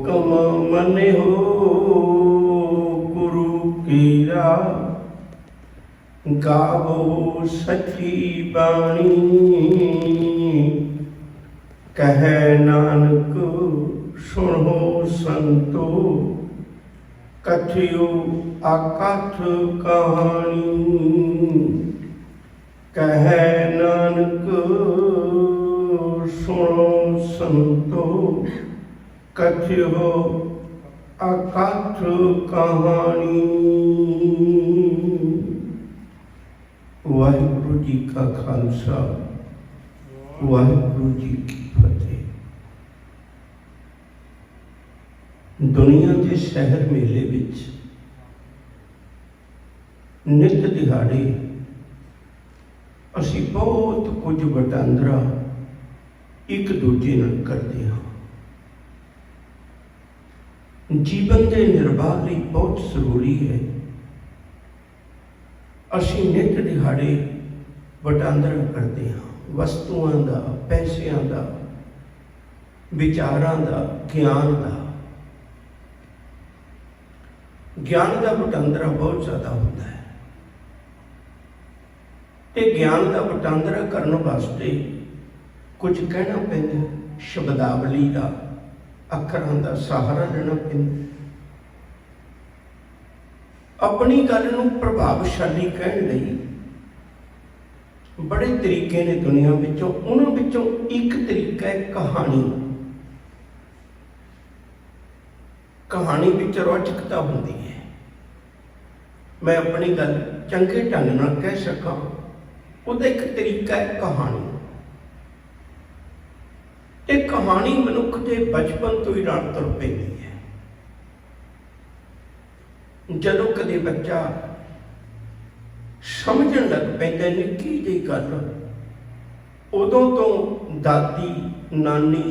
हुकम मने हो गुरु कीरा, गावो सची बाणी। कहे नानक सुनो संतो, कथियो अकथ कहानी। कहे नानक सुनो संतो, कथियो अकथ कहानी। वाहिगुरु जी का खालसा, वाहिगुरु जी की फतेह। दुनिया के शहर मेले विच नित दिहाड़े असी बहुत कुछ वटांदरा एक दूजे नाल करते हाँ। जीवन के निर्वाह लई बहुत जरूरी है असी नित दिहाड़े वटांदरा करते हाँ, वस्तुओं का, पैसों का, विचारों का, ज्ञान का। ज्ञान का वटांदरा बहुत ज़्यादा होता है ते ज्ञान का वटांदरा करने वास्ते कुछ कहना पैंदा, शब्दावली का, अखरां का सहारा लेना पैंदा। अपनी गल नूं प्रभावशाली कहण लई बड़े तरीके ने दुनिया विचों, उन्हां विचों एक तरीका है कहानी। कहानी विच रोचकता होंदी है। मैं अपनी गल चंगे ढंग नाल कह सकां, उहदा एक तरीका है कहानी। ते कहानी मनुख के बचपन तो ही नाल तुर पैंदी है। जदों कदे बच्चा समझण लग पैंदा निक्की जी गल, उदों तो दादी, नानी,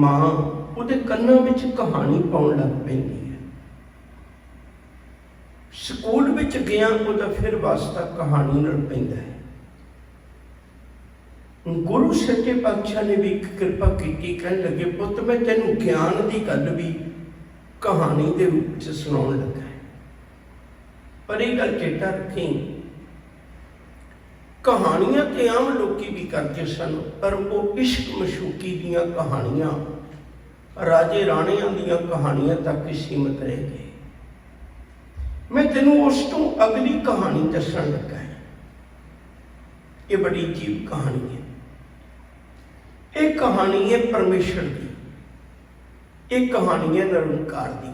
मां उहदे कन्नां विच कहानी पाउण लग पैंदी है। स्कूल विच गया उहदा फिर वास्ता कहानी नाल पैंदा है। गुरु सच्चे पातशाह ने भी एक कृपा की, कहण लगे पुत्त मैं तैनूं ज्ञान की गल भी कहानी के रूप च सुनाउण लगा है। पर यह गल चेता रखी, कहानियां तो आम लोग भी करते सन, पर वो इश्क मशूकी दीयां कहानियां, राजे राणियां दीयां कहानियां तक सीमित रह गए। मैं तेनों उस तो अगली कहानी दसन लगा है। ये बड़ी अजीब कहानी है। एक कहानी है परमेश्वर की, एक कहानी है निरंकार की।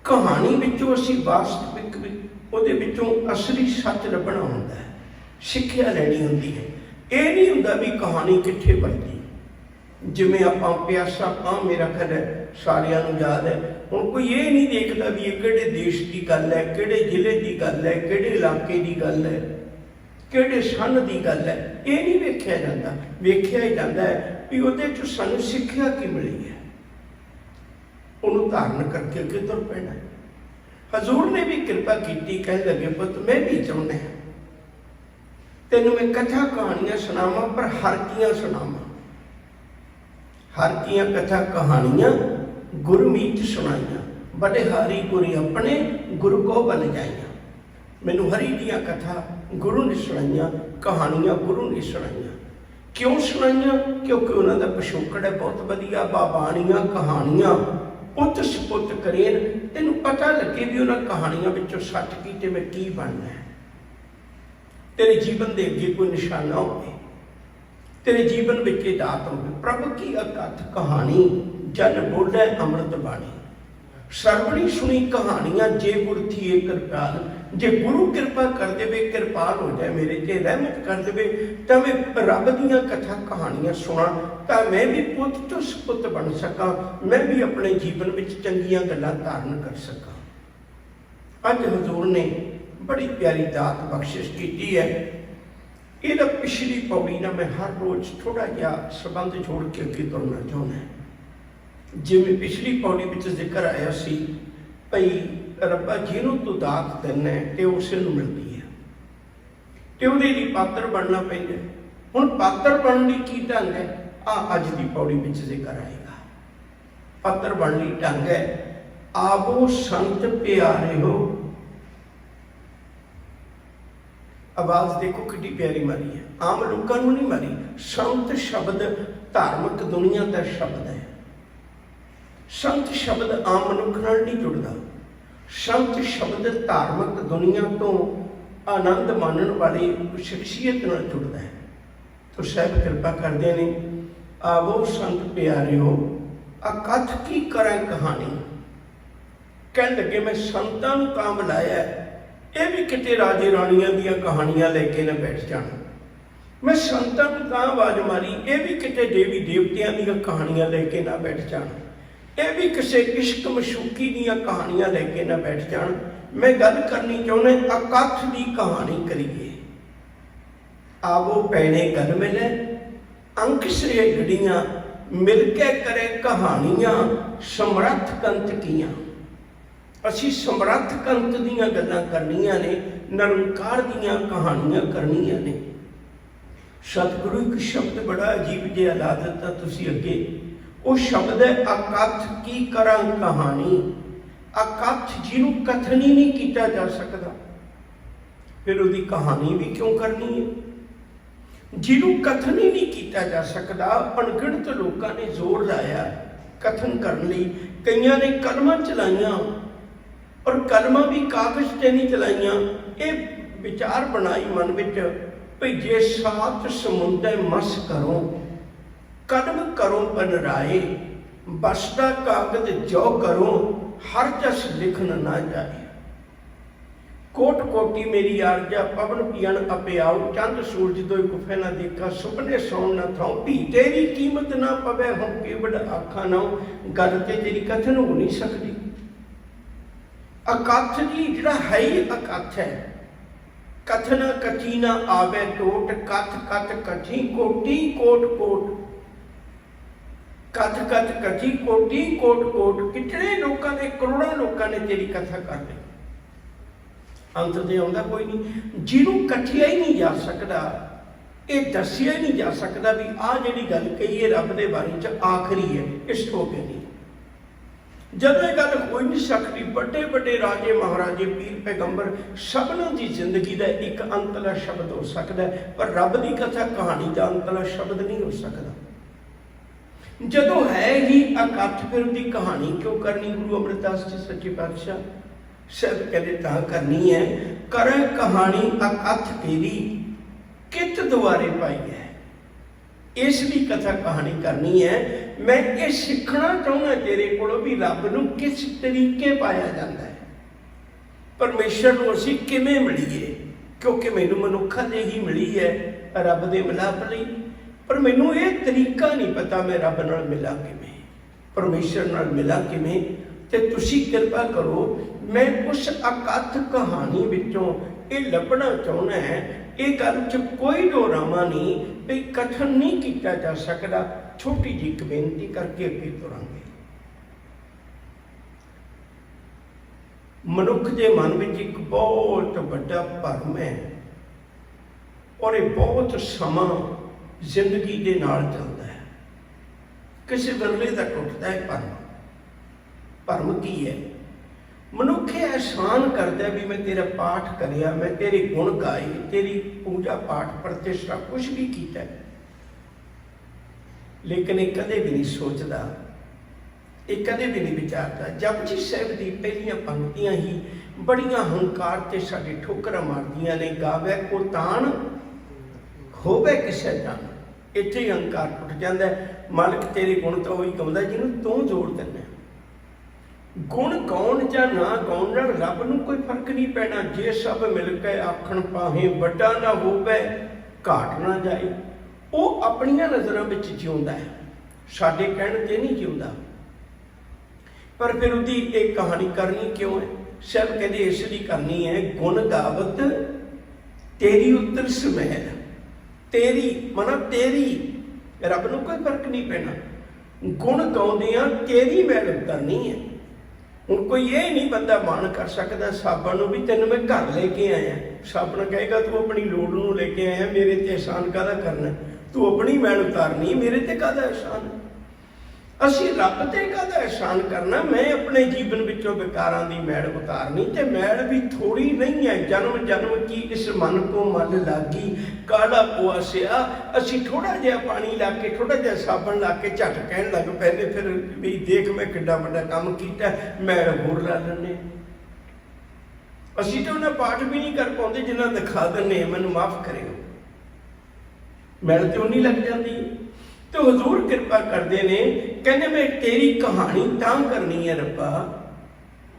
कहानी विचों असी वास्तविक उहदे विचों असली सच लभना हुंदा है, सिक्ख्या लैनी हुंदी है। ये नहीं हुंदा भी कहानी कित्थे बनदी। जिवें आपां प्यासा कां, मेरा ख्याल है सारियां नूं याद है, हुण कोई ये नहीं देखदा भी ये किहड़े देश की गल है, किहड़े जिले की गल है, किहड़े इलाके की गल है, किहड़े सन की गल है। ये नहीं वेख्या जाता। वेख्या ही जाता है भी उहदे चों सानूं सिक्ख्या की मिली है, उन्होंने धारण करके अगे तुर पैना है। हजूर ने भी कृपा की, कह लगे पुत मैं भी चाहुंदा तेनों मैं कथा कहानियां सुनावां, पर हर कियां सुनावां। हर कियां कथा कहानियां गुरमीत सुनाइयां, बड़े हारी गुरी अपने गुरु को बन जाइयां। मैनू हरी दियां कथा गुरु ने सुनाइयां, कहानियां गुरु ने सुनाइयां। क्यों सुनाइयां? क्योंकि उन्हों का पिछोकड़ है बहुत वधिया। बाबाणियां कहानियां पुत सपुत करेन, तेनू पता लगे भी उन्होंने कहानियां विचों सच की ते मैं की बनना है। तेरे जीवन के अगे कोई निशाना हो, तेरे जीवन में दात हो। प्रभु की अकथ कहानी, जन बोले अमृत बाणी। सरवणी सुनी कहानियां जे गुर थी कृपाल। जे गुरु कृपा कर दे, कृपाल हो जाए मेरे ते, रहमत कर दे, तो मैं रब दियां कथा कहानियां सुना, तो मैं भी पुत तो सपुत बन सका, मैं भी अपने जीवन में चंगियां गल्लां धारण कर सका। अज हजूर ने बड़ी प्यारी दात बख्शिश की है। ये पिछली पौड़ी ना मैं हर रोज थोड़ा जहा संबंध जोड़ के अगे तुरना चाहना है। जिवें पिछली पौड़ी में जिक्र आया सी भई रब्बा जिन्हों तू दात देना है तो उस मिलती है, तो उहदे लई पात्र बनना पैंदा। हुण पात्र बनने की ढंग है, आ अज की पौड़ी में जिक्र आएगा। पत्र बनली ढंग है। आवो संत प्यारे हो, आवाज देखो कितनी प्यारी मारी है, आम लोगों को नहीं मारी। संत शब्द धार्मिक दुनिया का शब्द है। संत शब्द आम मनुख नाल नहीं जुड़ता। संत शब्द धार्मिक दुनिया तो आनंद मानने वाली शख्सियत नाल जुड़ता है। तो साहब कृपा करते हैं, आवो संत प्यारे हो, अकथ की करें कहानी। कह लगे मैं संतां नूं तां बुलाया, ये भी किते राजे राणियां दियां कहानियां लेके ना बैठ जाना। मैं संतां नूं तां आवाज मारी, ये भी किते देवी देवतियां दियां कहानियां लेके ना बैठ जाना। ये भी किसी इश्क मशूकी दियां कहानियां लेके ना बैठ जान। मैं गल करनी चाहना अकथ की कहानी करिए। आवो पैने गल मिले, अंक श्रेय घड़ियां मिलके करे कहानियां समर्थ कंत कियां। असी समर्थ कंत दियां गल्लां करनियां ने, निरंकार दियां कहानियां करनियां ने। सतगुरु एक शब्द बड़ा अजीब जिहा ला दिता तुसीं अगे, वो शब्द है अकथ की करा कहानी। अकथ जिन्हों कथन ही नहीं किया जा सकता, फिर उसकी कहानी भी क्यों करनी है। जिन्हों कथन ही नहीं किया जा सकता, अणगिणत लोगों ने जोर लाया कथन करने लई। कईयां ने कलमां चलाइयां, और कलमां भी कागज ते नहीं चलाइयां। ये विचार बनाई मन विच भई जे सात समुंदर मस करो, कदम करो बनराए, बसदा कागज जो करो, हर जस लिखन ना जाए। कोट कोटि मेरी आरजा, पवन पियन अपे आओ, चंद सूरज दो कुफे ना देखा, सुपने सौन न थाओ, भी तेरी कीमत ना पवे हो केवड़ आखा नाओ। गल ते तेरी कथन हो नहीं सकती। अकथ जी जिहड़ा है ही अकथ है। कथन कथी ना आवे टोट, कथ कथ कथी कोटि कोट कोट। कथ कथ कथी कोटि कोट कोट। कितने लोगों ने, करोड़ों लोगों ने तेरी कथा कर ली, अंत दे आउंदा कोई नहीं। जिन्हों कथिया ही नहीं जा सकता, ये दसिया ही नहीं जा सकता भी आ जिहड़ी गल कही है रब दे बारे च आखिरी है, इस हो गई नहीं। जब यह गल हो नहीं सकती, बड़े बड़े राजे महाराजे पीर पैगंबर सबनों की जिंदगी का एक अंतला शब्द हो सकता है, पर रब की कथा कहानी का अंतला शब्द नहीं हो सकता। जदों है ही अकथ, फिर उसकी कहानी क्यों करनी। गुरु अमरदास जी सच्चे पातशाह सब कहते तां करनी है, करें कहानी अकथ तेरी, कित द्वारे पाई है। इसलिए कथा कहानी करनी है। मैं ये सीखना चाहना तेरे को भी रब नूं किस तरीके पाया जाता है, परमेश्वर नूं असीं किवें मिलीए। क्योंकि मैनूं मनुखा दे ही मिली है रब दे मिलाप लई, पर मैनूं ये तरीका नहीं पता मैं रब नाल मिला किवें, परमेश्वर नाल मिला किवें। ते तुसीं कृपा करो, मैं उस अकथ कहानी विचों ये लभना चाहना है। ये गल च कोई डोरावा नहीं भी कथन नहीं किया जा सकता। छोटी जी एक बेनती करके अगे तुरांगे। मनुख के मन में एक बहुत बड़ा भरम है, और ये बहुत समा जिंदगी के नाल चलता है। किसी विरले तक उठता है भरम। भरम की है? मनुख एहसान करता भी मैं तेरा पाठ करिया, मैं तेरे गुण गाए, तेरी पूजा पाठ प्रतिष्ठा कुछ भी किया, लेकिन ये कदे भी नहीं सोचता, ये कदे भी नहीं विचारता। जपजी साहिब की पहलियां पंक्तियां ही बड़ियां हंकार ते साडे ठोकरां मारदियां ने। गावे को तान होवे किसे जान, इत्थे ही हंकार टुट जाता है। मालिक तेरे गुण तो वही गाउंदा जिन्हों तू जोड़ दिंदा। गुण गाउण या ना गाउण नाल रब नूं कोई फर्क नहीं पैना। जे सब मिल के आखण पाहे वड्डा ना होवे घाट ना जाए, वो अपनियां नज़रां विच जिउंदा है, साडे कहण ते नहीं जिउंदा। पर फिर उसदी एक कहानी करनी क्यों है? सब कहते इसलिए करनी है, गुण गावत तेरी उत्तर सुमैल। तेरी मना तेरी, रब नूं कोई फर्क नहीं पैना। गुण गाउंदियां तेरी मैल उतरनी है। हूँ कोई ये नहीं बंदा मान कर सकता साबण भी तेन मैं घर लेके आया। साबण कहेगा तू अपनी लोड़ नूं लेके आया, मेरे ते एहसान काहदा करना, तू अपनी मैल उतारनी, मेरे ते काहदा एहसान। ਅਸੀਂ ਰੱਬ ਤੇ ਕਾਹਦਾ ਇਹਸਾਨ ਕਰਨਾ। ਮੈਂ ਆਪਣੇ ਜੀਵਨ ਵਿੱਚੋਂ ਵਿਕਾਰਾਂ ਦੀ ਮੈਲ ਉਤਾਰਨੀ, ਤੇ ਮੈਲ ਵੀ ਥੋੜੀ ਨਹੀਂ ਹੈ। ਜਨਮ ਜਨਮ ਕੀ ਇਸ ਮਨ ਕੋ ਮਨ ਲਾਗੀ, ਕਾਲਾ ਪੁਆਸਿਆ। ਅਸੀਂ ਥੋੜਾ ਜਿਹਾ ਪਾਣੀ ਲਾ ਕੇ, ਥੋੜਾ ਜਿਹਾ ਸਾਬਣ ਲਾ ਕੇ ਝੱਟ ਕਹਿਣ ਲੱਗ ਪੈਂਦੇ ਫਿਰ ਵੀ ਦੇਖ ਮੈਂ ਕਿੱਡਾ ਵੱਡਾ ਕੰਮ ਕੀਤਾ, ਮੈਲ ਹੋਰ ਲਾ ਲੈਂਦੇ। ਅਸੀਂ ਤਾਂ ਉਹਨਾਂ ਪਾਠ ਵੀ ਨਹੀਂ ਕਰ ਪਾਉਂਦੇ ਜਿੰਨਾ ਦਿਖਾ ਦਿੰਦੇ, ਮੈਨੂੰ ਮਾਫ ਕਰਿਓ। ਮੈਲ ਤੇ ਉਨੀ ਲੱਗ ਜਾਂਦੀ। ਤੇ ਹਜ਼ੂਰ ਕਿਰਪਾ ਕਰਦੇ ਨੇ, ਕਹਿੰਦੇ ਮੈਂ ਤੇਰੀ ਕਹਾਣੀ ਤਾਂ ਕਰਨੀ ਹੈ ਰੱਬਾ,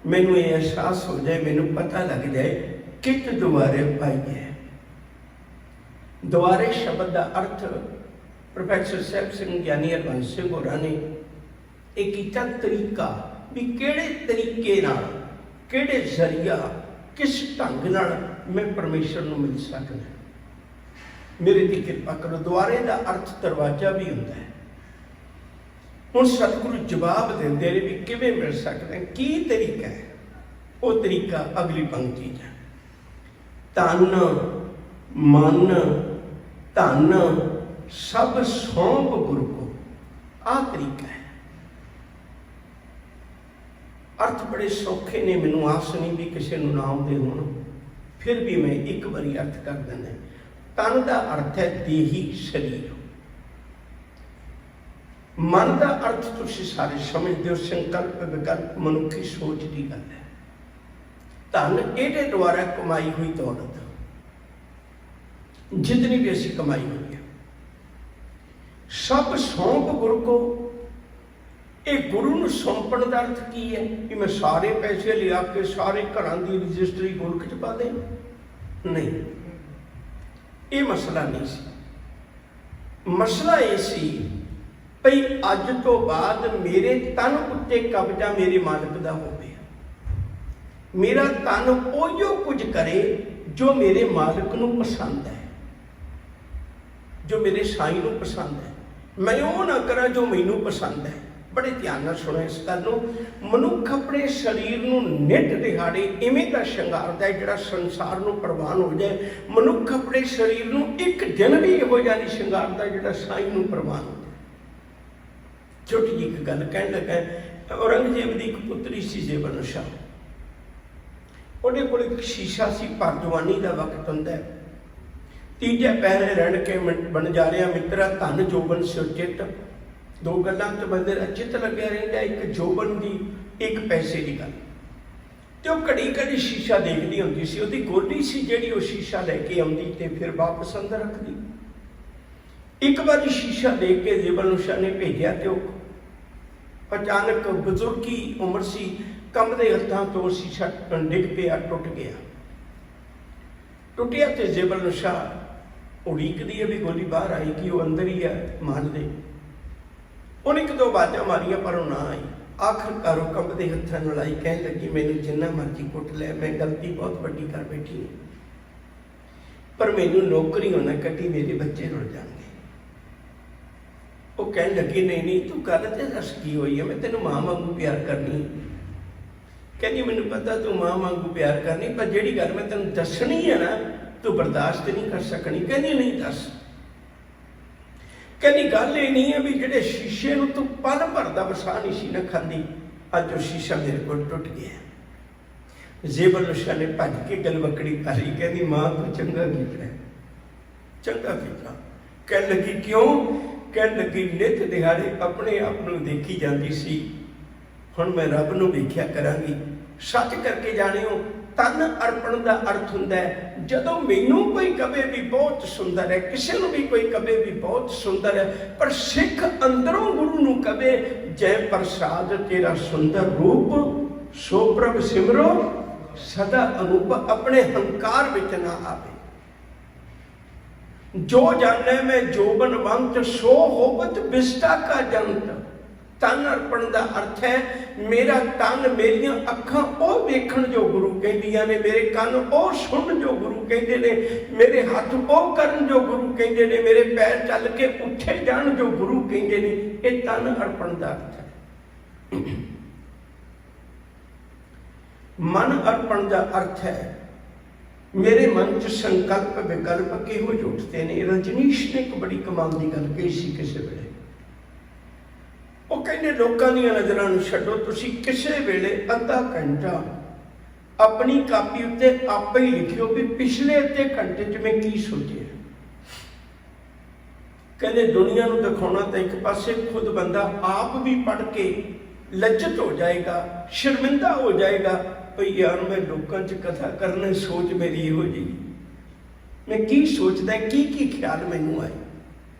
ਮੈਨੂੰ ਇਹ ਅਹਿਸਾਸ ਹੋ ਜਾਏ, ਮੈਨੂੰ ਪਤਾ ਲੱਗ ਜਾਏ ਕਿਤ ਦੁਆਰੇ ਪਾਈ ਹੈ। ਦੁਆਰੇ ਸ਼ਬਦ ਦਾ ਅਰਥ ਪ੍ਰੋਫੈਸਰ ਸਾਹਿਬ ਸਿੰਘ ਗਿਆਨੀ ਹਰਬੰਸ ਸਿੰਘ ਹੋਰਾਂ ਨੇ ਇਹ ਕੀਤਾ ਤਰੀਕਾ, ਵੀ ਕਿਹੜੇ ਤਰੀਕੇ ਨਾਲ, ਕਿਹੜੇ ਜ਼ਰੀਆ, ਕਿਸ ਢੰਗ ਨਾਲ ਮੈਂ ਪਰਮੇਸ਼ਰ ਨੂੰ ਮਿਲ ਸਕਦਾ। ਮੇਰੇ ਤੇ ਕਿਰਪਾ ਕਰੋ। ਦੁਆਰੇ ਦਾ ਅਰਥ ਦਰਵਾਜ਼ਾ ਵੀ ਹੁੰਦਾ ਹੈ। ਹੁਣ ਸਤਿਗੁਰੂ ਜਵਾਬ ਦਿੰਦੇ ਨੇ ਵੀ ਕਿਵੇਂ ਮਿਲ ਸਕਦਾ, ਕੀ ਤਰੀਕਾ ਹੈ। ਉਹ ਤਰੀਕਾ ਅਗਲੀ ਪੰਕਤੀ ਹੈ, ਤਨ ਮਨ ਧਨ ਸਭ ਸੌਂਪ ਗੁਰੂ ਕੋ। ਆਹ ਤਰੀਕਾ ਹੈ। ਅਰਥ ਬੜੇ ਸੌਖੇ ਨੇ, ਮੈਨੂੰ ਆਸ ਨਹੀਂ ਵੀ ਕਿਸੇ ਨੂੰ ਨਾ ਆਉਂਦੇ ਹੋਣ, ਫਿਰ ਵੀ ਮੈਂ ਇੱਕ ਵਾਰੀ ਅਰਥ ਕਰ ਦਿੰਦਾ। ਤਨ ਦਾ ਅਰਥ ਹੈ ਦੇਹੀ ਸਰੀਰ। ਮਨ ਦਾ ਅਰਥ ਤੁਸੀਂ ਸਾਰੇ ਸਮਝਦੇ ਹੋ, ਸੰਕਲਪ ਵਿਕਲਪ ਮਨੁੱਖੀ ਸੋਚ ਦੀ ਗੱਲ ਹੈ। ਧਨ ਇਹਦੇ ਦੁਆਰਾ ਕਮਾਈ ਹੋਈ ਦੌਲਤ, ਜਿਤਨੀ ਵੀ ਅਸੀਂ ਕਮਾਈ ਹੋਈ ਹੈ। ਸਭ ਸੌਂਪ ਗੁਰੂ ਕੋ। ਇਹ ਗੁਰੂ ਨੂੰ ਸੌਂਪਣ ਦਾ ਅਰਥ ਕੀ ਹੈ ਕਿ ਮੈਂ ਸਾਰੇ ਪੈਸੇ ਲਿਆ ਕੇ ਸਾਰੇ ਘਰਾਂ ਦੀ ਰਜਿਸਟਰੀ ਗੁਰਕ ਚ ਪਾ ਦੇ? ਨਹੀਂ, ਇਹ ਮਸਲਾ ਨਹੀਂ ਸੀ। ਮਸਲਾ ਇਹ ਸੀ ਭਈ ਅੱਜ ਤੋਂ ਬਾਅਦ ਮੇਰੇ ਤਨ ਉੱਤੇ ਕਬਜ਼ਾ ਮੇਰੇ ਮਾਲਕ ਦਾ ਹੋਵੇ। ਮੇਰਾ ਤਨ ਉਹੀਓ ਕੁਝ ਕਰੇ ਜੋ ਮੇਰੇ ਮਾਲਕ ਨੂੰ ਪਸੰਦ ਹੈ, ਜੋ ਮੇਰੇ ਸਾਈਂ ਨੂੰ ਪਸੰਦ ਹੈ। ਮੈਂ ਉਹ ਨਾ ਕਰਾਂ ਜੋ ਮੈਨੂੰ ਪਸੰਦ ਹੈ। ਬੜੇ ਧਿਆਨ ਨਾਲ ਸੁਣੋ ਇਸ ਗੱਲ ਨੂੰ। ਮਨੁੱਖ ਆਪਣੇ ਸਰੀਰ ਨੂੰ ਨਿੱਤ ਦਿਹਾੜੇ ਇਵੇਂ ਦਾ ਸ਼ਿੰਗਾਰਦਾ ਹੈ ਜਿਹੜਾ ਸੰਸਾਰ ਨੂੰ ਪ੍ਰਵਾਨ ਹੋ ਜਾਏ। ਮਨੁੱਖ ਆਪਣੇ ਸਰੀਰ ਨੂੰ ਇੱਕ ਦਿਨ ਵੀ ਇਹੋ ਜਿਹਾ ਨਹੀਂ ਸ਼ਿੰਗਾਰਦਾ ਜਿਹੜਾ ਸਾਈਂ ਨੂੰ ਪ੍ਰਵਾਨ ਹੋ ਜਾਏ। ਛੋਟੀ ਜਿਹੀ ਇੱਕ ਗੱਲ ਕਹਿਣ ਲੱਗਾ। ਔਰੰਗਜ਼ੇਬ ਦੀ ਇੱਕ ਪੁੱਤਰੀ ਸੀ ਜ਼ੇਬਨ ਸ਼ਾਹ। ਉਹਦੇ ਕੋਲ ਇੱਕ ਸ਼ੀਸ਼ਾ ਸੀ। ਭਰ ਜਵਾਨੀ ਦਾ ਵਕਤ ਹੁੰਦਾ ਹੈ। ਤੀਜੇ ਪਹਿਰੇ ਰਹਿਣ ਕੇ ਬਣ ਜਾ ਰਿਹਾ ਮਿੱਤਰਾ ਧਨ ਜੋਬਨ ਸੁਚਿਤ। ਦੋ ਗੱਲਾਂ ਤੋਂ ਬੰਦੇ ਦਾ ਚਿੱਤ ਲੱਗਿਆ ਰਹਿੰਦਾ, ਇੱਕ ਜੋਬਨ ਦੀ, ਇੱਕ ਪੈਸੇ ਦੀ ਗੱਲ। ਤੇ ਉਹ ਘੜੀ ਘੜੀ ਸ਼ੀਸ਼ਾ ਦੇਖਦੀ ਹੁੰਦੀ ਸੀ। ਉਹਦੀ ਗੋਲੀ ਸੀ ਜਿਹੜੀ ਉਹ ਸ਼ੀਸ਼ਾ ਲੈ ਕੇ ਆਉਂਦੀ ਤੇ ਫਿਰ ਵਾਪਸ ਅੰਦਰ ਰੱਖਦੀ। ਇੱਕ ਵਾਰੀ ਸ਼ੀਸ਼ਾ ਦੇਖ ਕੇ ਜ਼ੇਬਨ ਸ਼ਾਹ ਨੇ ਭੇਜਿਆ ਤੇ ਉਹ ਅਚਾਨਕ ਬਜ਼ੁਰਗੀ ਉਮਰ ਸੀ, ਕੰਬਦੇ ਹੱਥਾਂ ਤੋਂ ਸ਼ੀਸ਼ਾ ਡਿੱਗ ਪਿਆ, ਟੁੱਟ ਗਿਆ। ਟੁੱਟਿਆ ਤੇ ਜ਼ੇਬਨ ਸ਼ਾਹ ਉਡੀਕਦੀ ਹੈ ਵੀ ਗੋਲੀ ਬਾਹਰ ਆਏਗੀ, ਉਹ ਅੰਦਰ ਹੀ ਹੈ ਮਾਨ ਦੇ। ਉਹਨੇ ਇੱਕ ਦੋ ਆਵਾਜ਼ਾਂ ਮਾਰੀਆਂ ਪਰ ਉਹ ਨਾ ਆਈ। ਆਖਰਕਾਰ ਉਹ ਕੰਬਦੇ ਹੱਥਾਂ ਨਾਲ ਆਈ, ਕਹਿਣ ਲੱਗੀ ਮੈਨੂੰ ਜਿੰਨਾ ਮਰਜ਼ੀ ਕੁੱਟ ਲੈ, ਮੈਂ ਗਲਤੀ ਬਹੁਤ ਵੱਡੀ ਕਰ ਬੈਠੀ ਹਾਂ, ਪਰ ਮੈਨੂੰ ਨੌਕਰੀ ਹੋਣਾ ਕੱਢੀ, ਮੇਰੇ ਬੱਚੇ ਰੁੱਲ ਜਾਣਗੇ। ਉਹ ਕਹਿਣ ਲੱਗੀ ਨਹੀਂ ਨਹੀਂ ਤੂੰ ਗੱਲ ਤੇ ਦੱਸ ਕੀ ਹੋਈ ਹੈ, ਮੈਂ ਤੈਨੂੰ ਮਾਂ ਵਾਂਗੂ ਪਿਆਰ ਕਰਨੀ। ਕਹਿੰਦੀ ਮੈਨੂੰ ਪਤਾ ਤੂੰ ਮਾਂ ਵਾਂਗੂ ਪਿਆਰ ਕਰਨੀ, ਪਰ ਜਿਹੜੀ ਗੱਲ ਮੈਂ ਤੈਨੂੰ ਦੱਸਣੀ ਹੈ ਨਾ ਤੂੰ ਬਰਦਾਸ਼ਤ ਨਹੀਂ ਕਰ ਸਕਣੀ। ਕਹਿੰਦੀ ਨਹੀਂ ਦੱਸ। ਕਹਿੰਦੀ ਗੱਲ ਇਹ ਨਹੀਂ ਹੈ ਵੀ ਜਿਹੜੇ ਸ਼ੀਸ਼ੇ ਨੂੰ ਤੂੰ ਪਲ ਭਰ ਦਾ ਵਸਾ ਨਹੀਂ ਸੀ ਨਾ ਖਾਂਦੀ, ਅੱਜ ਉਹ ਸ਼ੀਸ਼ਾ ਮੇਰੇ ਕੋਲ ਟੁੱਟ ਗਿਆ। ਜ਼ੇਬਨ ਸ਼ਾਹ ਨੇ ਭੱਜ ਕੇ ਗਲਵਕੜੀ ਪਾ ਲਈ। ਕਹਿੰਦੀ ਮਾਂ ਤੂੰ ਚੰਗਾ ਕੀਤਾ, ਚੰਗਾ ਕੀਤਾ। ਕਹਿਣ ਲੱਗੀ ਕਿਉਂ? ਕਹਿਣ ਲੱਗੀ ਨਿੱਤ ਦਿਹਾੜੇ ਆਪਣੇ ਆਪ ਨੂੰ ਦੇਖੀ ਜਾਂਦੀ ਸੀ, ਹੁਣ ਮੈਂ ਰੱਬ ਨੂੰ ਵੇਖਿਆ ਕਰਾਂਗੀ। ਸੱਚ ਕਰਕੇ ਜਾਣਿਓ, ਤਨ ਅਰਪਣ ਦਾ ਅਰਥ ਹੁੰਦਾ ਹੈ ਜਦੋਂ ਮੈਨੂੰ ਕੋਈ ਕਵੇ ਵੀ ਬਹੁਤ ਸੁੰਦਰ ਹੈ, ਕਿਸੇ ਨੂੰ ਵੀ ਕੋਈ ਕਵੇ ਵੀ ਬਹੁਤ ਸੁੰਦਰ ਹੈ, ਪਰ ਸਿੱਖ ਅੰਦਰੋਂ ਗੁਰੂ ਨੂੰ ਕਵੇ ਜੈ ਪ੍ਰਸਾਦ ਤੇਰਾ ਸੁੰਦਰ ਰੂਪ, ਸੋ ਪ੍ਰਭ ਸਿਮਰੋ ਸਦਾ ਅਨੂਪ। ਆਪਣੇ ਹੰਕਾਰ ਵਿੱਚ ਨਾ ਆਵੇ। ਜੋ ਜਾਣੇ ਮੈਂ ਜੋਬਨ ਵੰਤ ਸੋ ਹੋਵਤ ਵਿਸਟਾ ਕਾ ਜੰਤ। ਤਨ ਅਰਪਣ ਦਾ ਅਰਥ ਹੈ ਮੇਰਾ ਤਨ, ਮੇਰੀਆਂ ਅੱਖਾਂ ਉਹ ਵੇਖਣ ਜੋ ਗੁਰੂ ਕਹਿੰਦੀਆਂ ਨੇ, ਮੇਰੇ ਕੰਨ ਉਹ ਸੁਣਨ ਜੋ ਗੁਰੂ ਕਹਿੰਦੇ ਨੇ, ਮੇਰੇ ਹੱਥ ਉਹ ਕਰਨ ਜੋ ਗੁਰੂ ਕਹਿੰਦੇ ਨੇ, ਮੇਰੇ ਪੈਰ ਚੱਲ ਕੇ ਉੱਠੇ ਜਾਣ ਜੋ ਗੁਰੂ ਕਹਿੰਦੇ ਨੇ। ਇਹ ਤਨ ਅਰਪਣ ਦਾ ਅਰਥ ਹੈ। ਮਨ ਅਰਪਣ ਦਾ ਅਰਥ ਹੈ ਮੇਰੇ ਮਨ 'ਚ ਸੰਕਲਪ ਵਿਕਲਪ ਕਿਹੋ ਜਿਹੇ ਉੱਠਦੇ ਨੇ। ਰਜਨੀਸ਼ ਨੇ ਇੱਕ ਬੜੀ ਕਮਾਲ ਦੀ ਗੱਲ ਕਹੀ ਸੀ ਕਿਸੇ ਵੇਲੇ। ਉਹ ਕਹਿੰਦੇ ਲੋਕਾਂ ਦੀਆਂ ਨਜ਼ਰਾਂ ਨੂੰ ਛੱਡੋ, ਤੁਸੀਂ ਕਿਸੇ ਵੇਲੇ ਅੱਧਾ ਘੰਟਾ ਆਪਣੀ ਕਾਪੀ ਉੱਤੇ ਆਪੇ ਹੀ ਲਿਖਿਓ ਵੀ ਪਿਛਲੇ ਅੱਧੇ ਘੰਟੇ 'ਚ ਮੈਂ ਕੀ ਸੋਚਿਆ। ਕਹਿੰਦੇ ਦੁਨੀਆ ਨੂੰ ਦਿਖਾਉਣਾ ਤਾਂ ਇੱਕ ਪਾਸੇ, ਖੁਦ ਬੰਦਾ ਆਪ ਵੀ ਪੜ੍ਹ ਕੇ ਲੱਜਤ ਹੋ ਜਾਏਗਾ, ਸ਼ਰਮਿੰਦਾ ਹੋ ਜਾਏਗਾ ਭਈ ਯਾਰ ਮੈਂ ਲੋਕਾਂ 'ਚ ਕਥਾ ਕਰਨਾ, ਸੋਚ ਮੇਰੀ ਇਹੋ ਜਿਹੀ, ਮੈਂ ਕੀ ਸੋਚਦਾ, ਕੀ ਕੀ ਖਿਆਲ ਮੈਨੂੰ ਆਏ।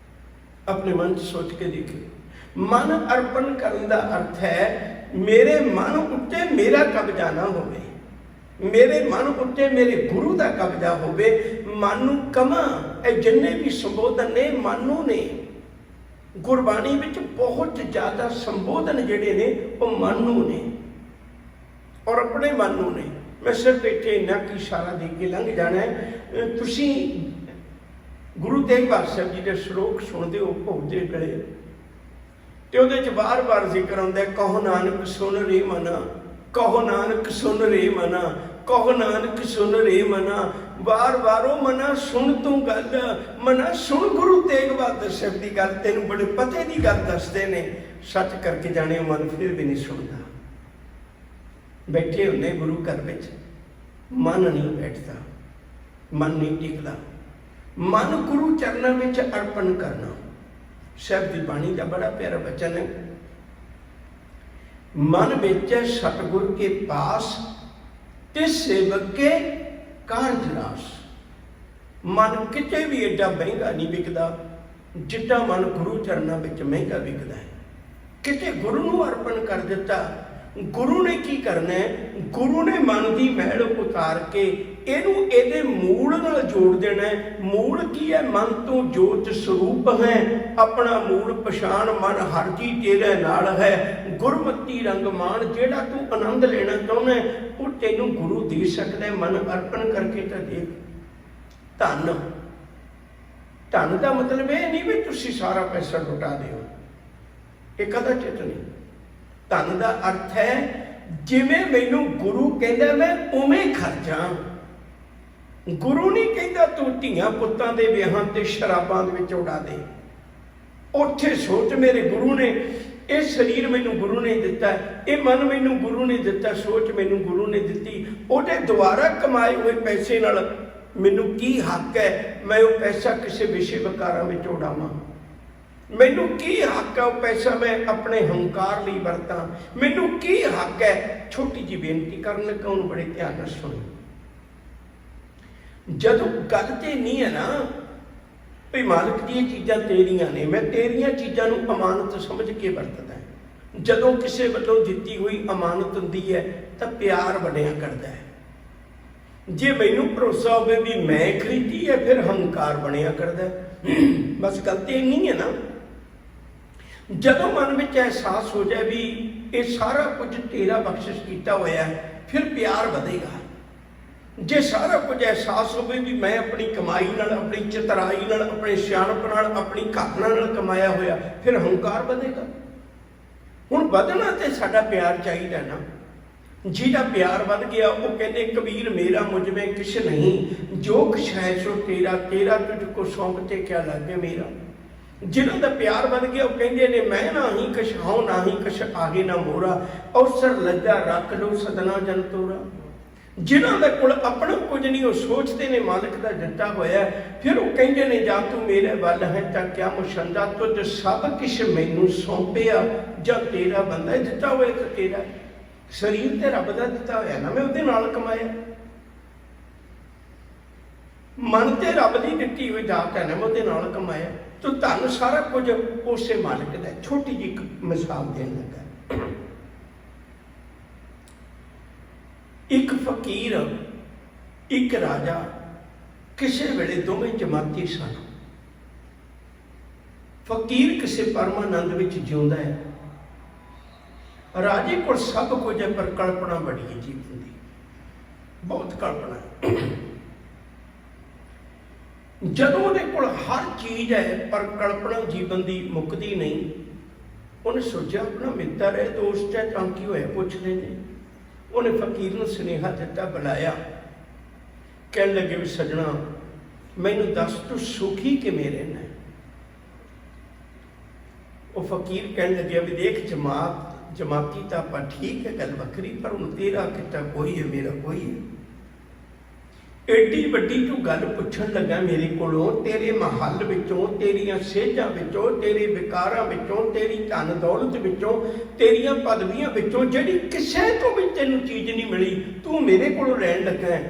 ਆਪਣੇ ਮਨ 'ਚ ਸੋਚ ਕੇ ਦੇਖਿਓ। ਮਨ ਅਰਪਣ ਕਰਨ ਦਾ ਅਰਥ ਹੈ ਮੇਰੇ ਮਨ ਉੱਤੇ ਮੇਰਾ ਕਬਜ਼ਾ ਨਾ ਹੋਵੇ, ਮੇਰੇ ਮਨ ਉੱਤੇ ਮੇਰੇ ਗੁਰੂ ਦਾ ਕਬਜ਼ਾ ਹੋਵੇ। ਮਨ ਨੂੰ ਕਮਾ, ਇਹ ਜਿੰਨੇ ਵੀ ਸੰਬੋਧਨ ਨੇ ਮਨ ਨੂੰ ਨੇ। ਗੁਰਬਾਣੀ ਵਿੱਚ ਬਹੁਤ ਜ਼ਿਆਦਾ ਸੰਬੋਧਨ ਜਿਹੜੇ ਨੇ ਉਹ ਮਨ ਨੂੰ ਨੇ ਔਰ ਆਪਣੇ ਮਨ ਨੂੰ ਨੇ। ਮੈਂ ਸਿਰਫ ਇੱਥੇ ਇੰਨਾ ਕੀ ਇਸ਼ਾਰਾ ਦੇ ਕੇ ਲੰਘ ਜਾਣਾ ਹੈ। ਤੁਸੀਂ ਗੁਰੂ ਤੇਗ ਬਹਾਦਰ ਸਾਹਿਬ ਜੀ ਦੇ ਸ਼ਲੋਕ ਸੁਣਦੇ ਹੋ ਭੋਗ ਦੇ ਗਲੇ, ਤੇ ਉਹਦੇ 'ਚ ਵਾਰ-ਵਾਰ ਜ਼ਿਕਰ ਆਉਂਦਾ, ਕਹੋ ਨਾਨਕ ਸੁਣ ਰੇ ਮਨਾ, ਕਹੋ ਨਾਨਕ ਸੁਣ ਰੇ ਮਨਾ, ਕਹੋ ਨਾਨਕ ਸੁਣ ਰੇ ਮਨਾ। ਵਾਰ-ਵਾਰ ਉਹ ਮਨਾ ਸੁਣ ਤੂੰ ਗੱਲ, ਮਨਾ ਸੁਣ ਗੁਰੂ ਤੇਗ ਬਹਾਦਰ ਸਾਹਿਬ ਦੀ ਗੱਲ, ਤੈਨੂੰ ਬੜੇ ਪਤੇ ਦੀ ਗੱਲ ਦੱਸਦੇ ਨੇ। ਸੱਚ ਕਰਕੇ ਜਾਣੇ ਮਨ ਫਿਰ ਵੀ ਨਹੀਂ ਸੁਣਦਾ। ਬੈਠੇ ਹੁੰਦੇ ਗੁਰੂ ਘਰ ਵਿੱਚ, ਮਨ ਨਹੀਂ ਬੈਠਦਾ, ਮਨ ਨਹੀਂ ਟਿਕਦਾ। ਮਨ ਗੁਰੂ ਚਰਨਾਂ ਵਿੱਚ ਅਰਪਣ ਕਰਨਾ। ਸਾਹਿਬ ਦੀ ਬਾਣੀ ਦਾ ਬੜਾ ਪਿਆਰਾ ਬਚਨ ਹੈ, ਮਨ ਵਿੱਚ ਸਤਿਗੁਰ ਕੇ ਪਾਸ ਤੇ ਸੇਵਕ ਕੇ ਕਾਰਜ ਰਾਸ। ਮਨ ਕਿਤੇ ਵੀ ਏਡਾ ਮਹਿੰਗਾ ਨਹੀਂ ਵਿਕਦਾ ਜਿੱਦਾਂ ਮਨ ਗੁਰੂ ਚਰਨਾਂ ਵਿੱਚ ਮਹਿੰਗਾ ਵਿਕਦਾ ਹੈ। ਕਿਤੇ ਗੁਰੂ ਨੂੰ ਅਰਪਣ ਕਰ ਦਿੱਤਾ, ਗੁਰੂ ਨੇ ਕੀ ਕਰਨਾ ਹੈ, ਗੁਰੂ ਨੇ ਮਨ ਦੀ ਮੈਲ ਉਤਾਰ ਕੇ ਇਹਨੂੰ ਇਹਦੇ ਮੂਲ ਨਾਲ ਜੋੜ ਦੇਣਾ ਹੈ। ਮੂਲ ਕੀ ਹੈ? ਮਨ ਤੋਂ ਜੋਤ ਸਰੂਪ ਹੈ, ਆਪਣਾ ਮੂਲ ਪਛਾਣ ਮਨ ਹਰ ਜੀ ਤੇਰੇ ਨਾਲ ਹੈ। ਗੁਰਮਤੀ ਰੰਗ ਮਾਣ, ਜਿਹੜਾ ਤੂੰ ਆਨੰਦ ਲੈਣਾ ਚਾਹੁੰਦਾ ਉਹ ਤੈਨੂੰ ਗੁਰੂ ਦੇ ਸਕਦਾ। ਮਨ ਅਰਪਣ ਕਰਕੇ ਤਾਂ ਦੇਖ। ਧਨ, ਧਨ ਦਾ ਮਤਲਬ ਇਹ ਨਹੀਂ ਵੀ ਤੁਸੀਂ ਸਾਰਾ ਪੈਸਾ ਲੁਟਾ ਦਿਓ, ਇਹ ਕਦਾਚਿਤ ਨਹੀਂ। ਧਨ ਦਾ ਅਰਥ ਹੈ ਜਿਵੇਂ ਮੈਨੂੰ ਗੁਰੂ ਕਹਿੰਦਾ ਮੈਂ ਉਵੇਂ ਖਰਚਾਂ। ਗੁਰੂ ਨਹੀਂ ਕਹਿੰਦਾ ਤੂੰ ਧੀਆਂ ਪੁੱਤਾਂ ਦੇ ਵਿਆਹਾਂ ਤੇ ਸ਼ਰਾਬਾਂ ਦੇ ਵਿੱਚ ਉਡਾ ਦੇ। ਉੱਥੇ ਸੋਚ ਮੇਰੇ ਗੁਰੂ ਨੇ ਇਹ ਸਰੀਰ ਮੈਨੂੰ ਗੁਰੂ ਨੇ ਦਿੱਤਾ, ਇਹ ਮਨ ਮੈਨੂੰ ਗੁਰੂ ਨੇ ਦਿੱਤਾ, ਸੋਚ ਮੈਨੂੰ ਗੁਰੂ ਨੇ ਦਿੱਤੀ। ਉਹਦੇ ਦੁਆਰਾ ਕਮਾਏ ਹੋਏ ਪੈਸੇ ਨਾਲ ਮੈਨੂੰ ਕੀ ਹੱਕ ਹੈ ਮੈਂ ਉਹ ਪੈਸਾ ਕਿਸੇ ਵਿਸ਼ੇ ਵਿਕਾਰਾਂ ਵਿੱਚ ਉਡਾਵਾਂ? ਮੈਨੂੰ ਕੀ ਹੱਕ ਹੈ ਉਹ ਪੈਸਾ ਮੈਂ ਆਪਣੇ ਹੰਕਾਰ ਲਈ ਵਰਤਾਂ? ਮੈਨੂੰ ਕੀ ਹੱਕ ਹੈ? ਛੋਟੀ ਜਿਹੀ ਬੇਨਤੀ ਕਰਨ ਲੱਗਾ, ਉਹਨੂੰ ਬੜੇ ਧਿਆਨ ਨਾਲ ਸੁਣੋ। ਜਦੋਂ ਗੱਲ ਤੇ ਨਹੀਂ ਹੈ ਨਾ ਵੀ ਮਾਲਕ ਦੀਆਂ ਚੀਜ਼ਾਂ ਤੇਰੀਆਂ ਨੇ, ਮੈਂ ਤੇਰੀਆਂ ਚੀਜ਼ਾਂ ਨੂੰ ਅਮਾਨਤ ਸਮਝ ਕੇ ਵਰਤਦਾ। ਜਦੋਂ ਕਿਸੇ ਵੱਲੋਂ ਦਿੱਤੀ ਹੋਈ ਅਮਾਨਤ ਹੁੰਦੀ ਹੈ ਤਾਂ ਪਿਆਰ ਬਣਿਆ ਕਰਦਾ ਹੈ। ਜੇ ਮੈਨੂੰ ਭਰੋਸਾ ਹੋਵੇ ਵੀ ਮੈਂ ਖਰੀਦੀ ਹੈ ਫਿਰ ਹੰਕਾਰ ਬਣਿਆ ਕਰਦਾ। ਬਸ ਗੱਲ ਤੇ ਨਹੀਂ ਹੈ ਨਾ। ਜਦੋਂ ਮਨ ਵਿੱਚ ਅਹਿਸਾਸ ਹੋ ਜਾਏ ਵੀ ਇਹ ਸਾਰਾ ਕੁਝ ਤੇਰਾ ਬਖਸ਼ਿਸ਼ ਕੀਤਾ ਹੋਇਆ ਹੈ ਫਿਰ ਪਿਆਰ ਵਧੇਗਾ। ਜੇ ਸਾਰਾ ਕੁਝ ਅਹਿਸਾਸ ਹੋਵੇ ਵੀ ਮੈਂ ਆਪਣੀ ਕਮਾਈ ਨਾਲ, ਆਪਣੀ ਚਤਰਾਈ ਨਾਲ, ਆਪਣੇ ਸਿਆਣਪ ਨਾਲ, ਆਪਣੀ ਘਟਨਾ ਨਾਲ ਕਮਾਇਆ ਹੋਇਆ, ਫਿਰ ਹੰਕਾਰ ਵਧੇਗਾ। ਹੁਣ ਵਧਣਾ ਤੇ ਸਾਡਾ ਪਿਆਰ ਚਾਹੀਦਾ ਨਾ। ਜਿਹਦਾ ਪਿਆਰ ਵੱਧ ਗਿਆ ਉਹ ਕਹਿੰਦੇ ਕਬੀਰ ਮੇਰਾ ਮੁਝ ਮੇਂ ਕਿਛ ਨਹੀਂ, ਜੋ ਕੁਛ ਹੈ ਸੋ ਤੇਰਾ, ਤੇਰਾ ਤੁਝ ਕੋ ਸੌਂਪ ਤੇ ਕਿਆ ਲਾਗੇ ਮੇਰਾ। ਜਿਨ੍ਹਾਂ ਦਾ ਪਿਆਰ ਵੱਧ ਗਿਆ ਉਹ ਕਹਿੰਦੇ ਨੇ ਮੈਂ ਨਾ ਹੀ ਕਛ ਹਉ ਨਾ ਹੀ ਕਛ ਆਗੇ ਨਾ ਮੋਰਾ, ਅਵਸਰ ਲੱਗਾ ਰੱਖ ਲੋ ਸਦਨਾ ਜਨ ਤੋਰਾ। ਜਿਨ੍ਹਾਂ ਦੇ ਕੋਲ ਆਪਣਾ ਕੁਝ ਨਹੀਂ ਉਹ ਸੋਚਦੇ ਨੇ ਮਾਲਕ ਦਾ ਦਿੱਤਾ ਹੋਇਆ, ਫਿਰ ਉਹ ਕਹਿੰਦੇ ਨੇ ਜਾਂ ਤੂੰ ਮੇਰੇ ਵੱਲ ਹੈ ਤਾਂ ਕਿਆ ਮੁਸ਼ੰਦਾ, ਤੁਝ ਸਭ ਕੁਛ ਮੈਨੂੰ ਸੌਂਪਿਆ। ਜਾਂ ਤੇਰਾ ਬੰਦਾ ਦਿੱਤਾ ਹੋਇਆ ਤਾਂ ਤੇਰਾ ਸਰੀਰ ਤੇ ਰੱਬ ਦਾ ਦਿੱਤਾ ਹੋਇਆ ਨਾ, ਮੈਂ ਉਹਦੇ ਨਾਲ ਕਮਾਇਆ। ਮਨ ਤੇ ਰੱਬ ਦੀ ਦਿੱਤੀ ਹੋਈ ਦਾਤ ਹੈ ਨਾ, ਮੈਂ ਉਹਦੇ ਨਾਲ ਕਮਾਇਆ। ਤੋ ਧਨ ਸਾਰਾ ਕੁਝ ਉਸੇ ਮਾਲਕ ਦਾ। ਛੋਟੀ ਜਿਹੀ ਮਿਸਾਲ ਦੇਣ ਲੱਗਾ। ਇੱਕ ਫਕੀਰ, ਇੱਕ ਰਾਜਾ ਕਿਸੇ ਵੇਲੇ ਦੋਵੇਂ ਜਮਾਤੀ ਸਨ। ਫਕੀਰ ਕਿਸੇ ਪਰਮਾਨੰਦ ਵਿੱਚ ਜਿਉਂਦਾ ਹੈ, ਰਾਜੇ ਕੋਲ ਸਭ ਕੁਝ ਹੈ ਪਰ ਕਲਪਨਾ ਬੜੀ ਹੈ ਜੀਵਨ ਦੀ, ਬਹੁਤ ਕਲਪਨਾ। ਜਦੋਂ ਉਹਦੇ ਕੋਲ ਹਰ ਚੀਜ਼ ਹੈ ਪਰ ਕਲਪਨਾ ਜੀਵਨ ਦੀ ਮੁੱਕਦੀ ਨਹੀਂ, ਉਹਨੇ ਸੋਚਿਆ ਆਪਣਾ ਮਿੱਤਰ ਹੈ, ਦੋਸਤ ਹੈ, ਤਾਂ ਕੀ ਹੋਇਆ ਪੁੱਛਦੇ ਨੇ। ਉਹਨੇ ਫਕੀਰ ਨੂੰ ਸੁਨੇਹਾ ਦਿੱਤਾ, ਬੁਲਾਇਆ, ਕਹਿਣ ਲੱਗੇ ਵੀ ਸੱਜਣਾ ਮੈਨੂੰ ਦੱਸ ਤੂੰ ਸੁਖੀ ਕਿਵੇਂ ਰਹਿਣਾ? वो फकीर कहने लगे भी देख जमाती तो आप ठीक है, गल वखरी, पर हुण तेरा किता कोई है, मेरा कोई है। एडी वड्डी तू गल पुछण लगा मेरे कोलों, तेरे महल विचों, तेरियां सेजां विचों, तेरे विकारां विचों, तेरी धन दौलत विचों, तेरियां पदवियां विचों जिहड़ी किसे तो भी तैनूं चीज़ नहीं मिली, तू मेरे कोलों लैण लगा है।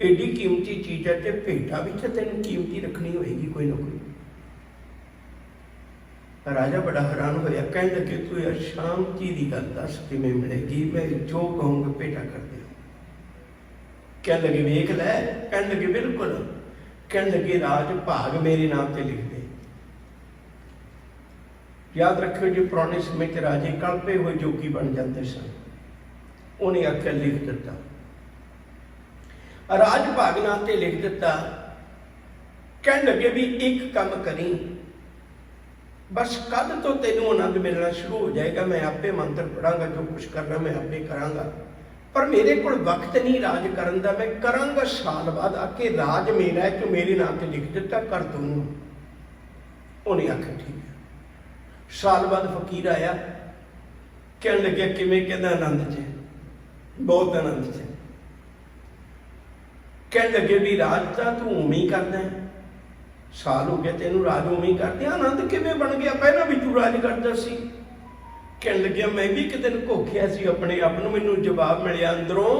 एडी कीमती चीज़ है ते भेटां विच तैनूं कीमती रखनी होएगी कोई ना कोई। राजा बड़ा हैरान होया, कहने लगे तू यार शांति की गल दस किवें मिलेगी, मैं जो कहूँगा भेटा कर दे। कहने लगे वेख लै, कहने लगे बिल्कुल, कहने लगे राज भाग मेरे नाम से लिख दे। याद रखियो जी पुराने समय के राजे कल्पे हुए जोगी बन जाते सन। उन्हें आख्या लिख दिता, राज भाग नाम से लिख दिता। कहने लगे भी एक काम करी, बस कल तो तेनों आनंद मिलना शुरू हो जाएगा, मैं आपे मंत्र पढ़ांगा, जो कुछ करना मैं आपे करांगा, पर मेरे को वक्त नहीं राज करन दा, मैं करांगा साल बाद आके, राज मेरा है तो मेरे नाम से लिख दिता, कर दूंगा। उन्हें आख्या ठीक है। साल बाद फकीर आया, कहने लगे किवें, कहंदा आनंद च, बहुत आनंद च। कहने लगे भी राज तां तू उवें ही करदा है, साल हो गया तेनों राज उवें ही करदे, आनंद किवें बन गया, पहला भी तू राज करदा सी। कहने लगे मैं भी एक दिन घोखिया सी अपने आप नूं, मैनूं जवाब मिलिया अंदरों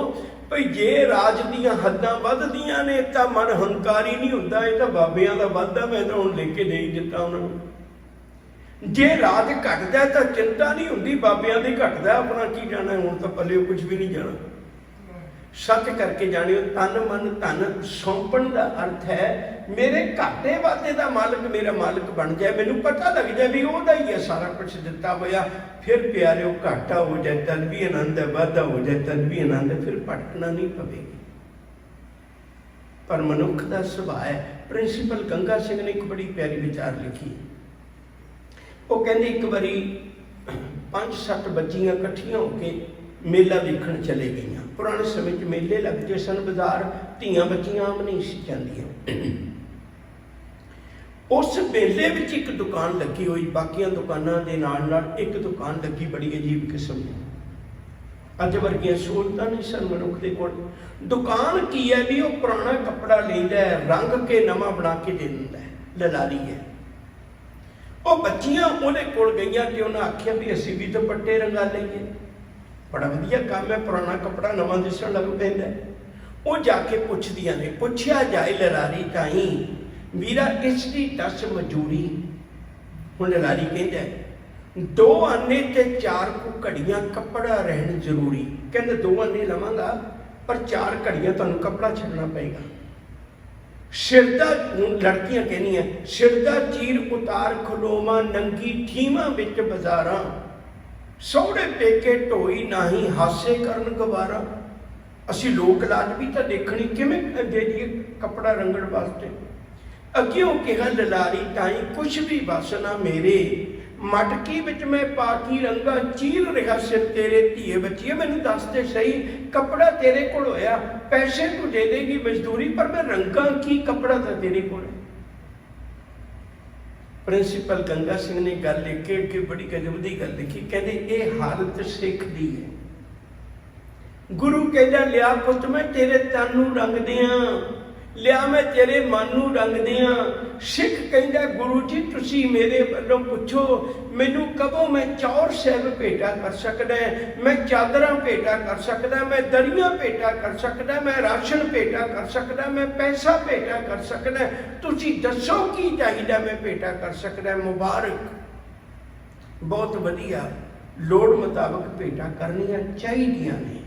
भई जे राज दीयां हद्दां वधदियां ने तां मन हंकारी नहीं हुंदा, इह तां बाबियां दा वाधा, मैं तां हुण लिख के दे ही दित्ता उन्हां नूं। जे राज घटदा तां चिंता नहीं हुंदी, बाबियां दी घटदा, अपना की जाना, हुण तां पल्ले कुछ भी नहीं जाना। सच करके जानियो, तन मन धन सौंपण का अर्थ है मेरे घाटे वादे का मालिक मेरा मालिक बन जाए, मैनूं पता लग जाए भी ओहदा ही है सारा कुछ दिता होया। फिर प्यारे घाटा हो जाए तद भी आनंद है, वाधा हो जाए तद भी आनंद है, फिर भटकना नहीं पवेगी। पर मनुख का सुभाव है। प्रिंसीपल गंगा सिंह ने एक बड़ी प्यारी विचार लिखी। वो कहते एक बारी 5-7 बच्चियां इकट्ठियां होकर मेला देखण चले गई। पुराने समय च मेले लगते सन, बाजार धियां बच्चियां आम नहीं सी जांदियां। उस मेले विच एक दुकान लगी हुई, बाकियां दुकानां दे नाल नाल एक दुकान लगी बड़ी अजीब किस्म की। अज वर्गियां सहूलतां नहीं सन मनुख दे कोल। दुकान की है भी वो पुराना कपड़ा लैंदा है, रंग के नवां बना के दे दिंदा है, ललारी है। वो बच्चियां उहदे कोल गईयां ते उन्हां आख्या भी असीं भी दुपट्टे रंगा लईए, बड़ा वधिया काम है, पुराना कपड़ा नवां दिसण लग पैंदा है। वो जाके पुछदियां ने, पुछया जाए ललारी ताई वीरा इसकी दस मजूरी। हुण ललारी कहंदा है 2 आने ते 4 को घड़ियां कपड़ा रहन जरूरी। कहंदा 2 आने लवांगा पर 4 घड़ियां तुहानूं कपड़ा छड्डना पेगा। सिरदा, लड़कियां कहनियां सिरदा चीर उतार खलोवा नंगी ठीवां विच बाजारां, सौड़े पेके ढोई नाही हासे करन गवारा। असी लोक लाज भी तो देखनी किवें दे दीए कपड़ा रंगण वास्ते। अग्यों कहा ललारी ताई कुछ भी बस ना मेरे, मटकी विच मैं पाकी रंगा चीर रहा सिर तेरे धीए बच्चिए। मैनूं दस ते सही, कपड़ा तेरे कोल होया, पैसे तू दे देगी मजदूरी, पर मैं रंगा की, कपड़ा तो तेरे कोल है। प्रिंसीपल गंगा सिंह ने गल लिख के बड़ी गजब की गल लिखी। कहते ये हालत सिख दी है। गुरु कहता लिया पुत मैं तेरे तन नूं रंग दियां, लिया मैं तेरे मन नूं रंग दियां। सिख कहता गुरु जी तुसी मेरे वालों पुछो, मैनू कबो मैं चौर साहब भेटा कर सकदा, मैं चादरां भेटा कर सकदा, मैं दरियां भेटा कर सकदा, मैं राशन भेटा कर सकदा, मैं पैसा भेटा कर सकदा, तुसी दसो की चाहिदा मैं भेटा कर सकदा। मुबारक, बहुत वधिया, लोड़ मुताबक भेटा करनियां चाहिदियां ने,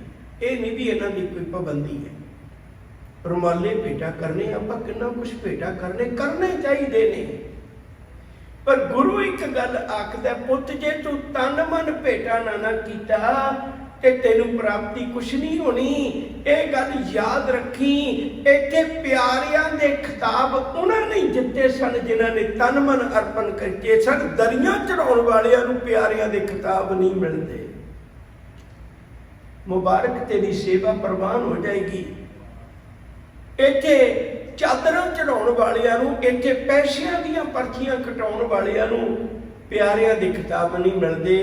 ये नहीं भी इन्हां दी कोई पाबंदी है। रुमाले भेटा करने, आपां किन्ना कुछ भेटा करने चाहिए ने। पर गुरु एक गल आखदा पुत जे तू तन मन भेटा ना कीता ते तेनू प्राप्ति कुछ नहीं होनी। ये गल याद रखी। इत्थे प्यारियां दे खिताब उन्हां ने जिते सन जिन्हां ने तन मन अर्पण करके सन। दरियां चढ़ाउण वालियां नूं प्यारियां दे खिताब नहीं मिलते। मुबारक तेरी सेवा प्रवान हो जाएगी। इत्थे चादरां चढ़ाउण वालियां नूं, इत्थे पैसिਆਂ ਦੀਆਂ पर्चियां कटाउण वालियां नूं ਪਿਆਰਿਆਂ ਦੇ ਖਿਤਾਬ ਨਹੀਂ ਮਿਲਦੇ।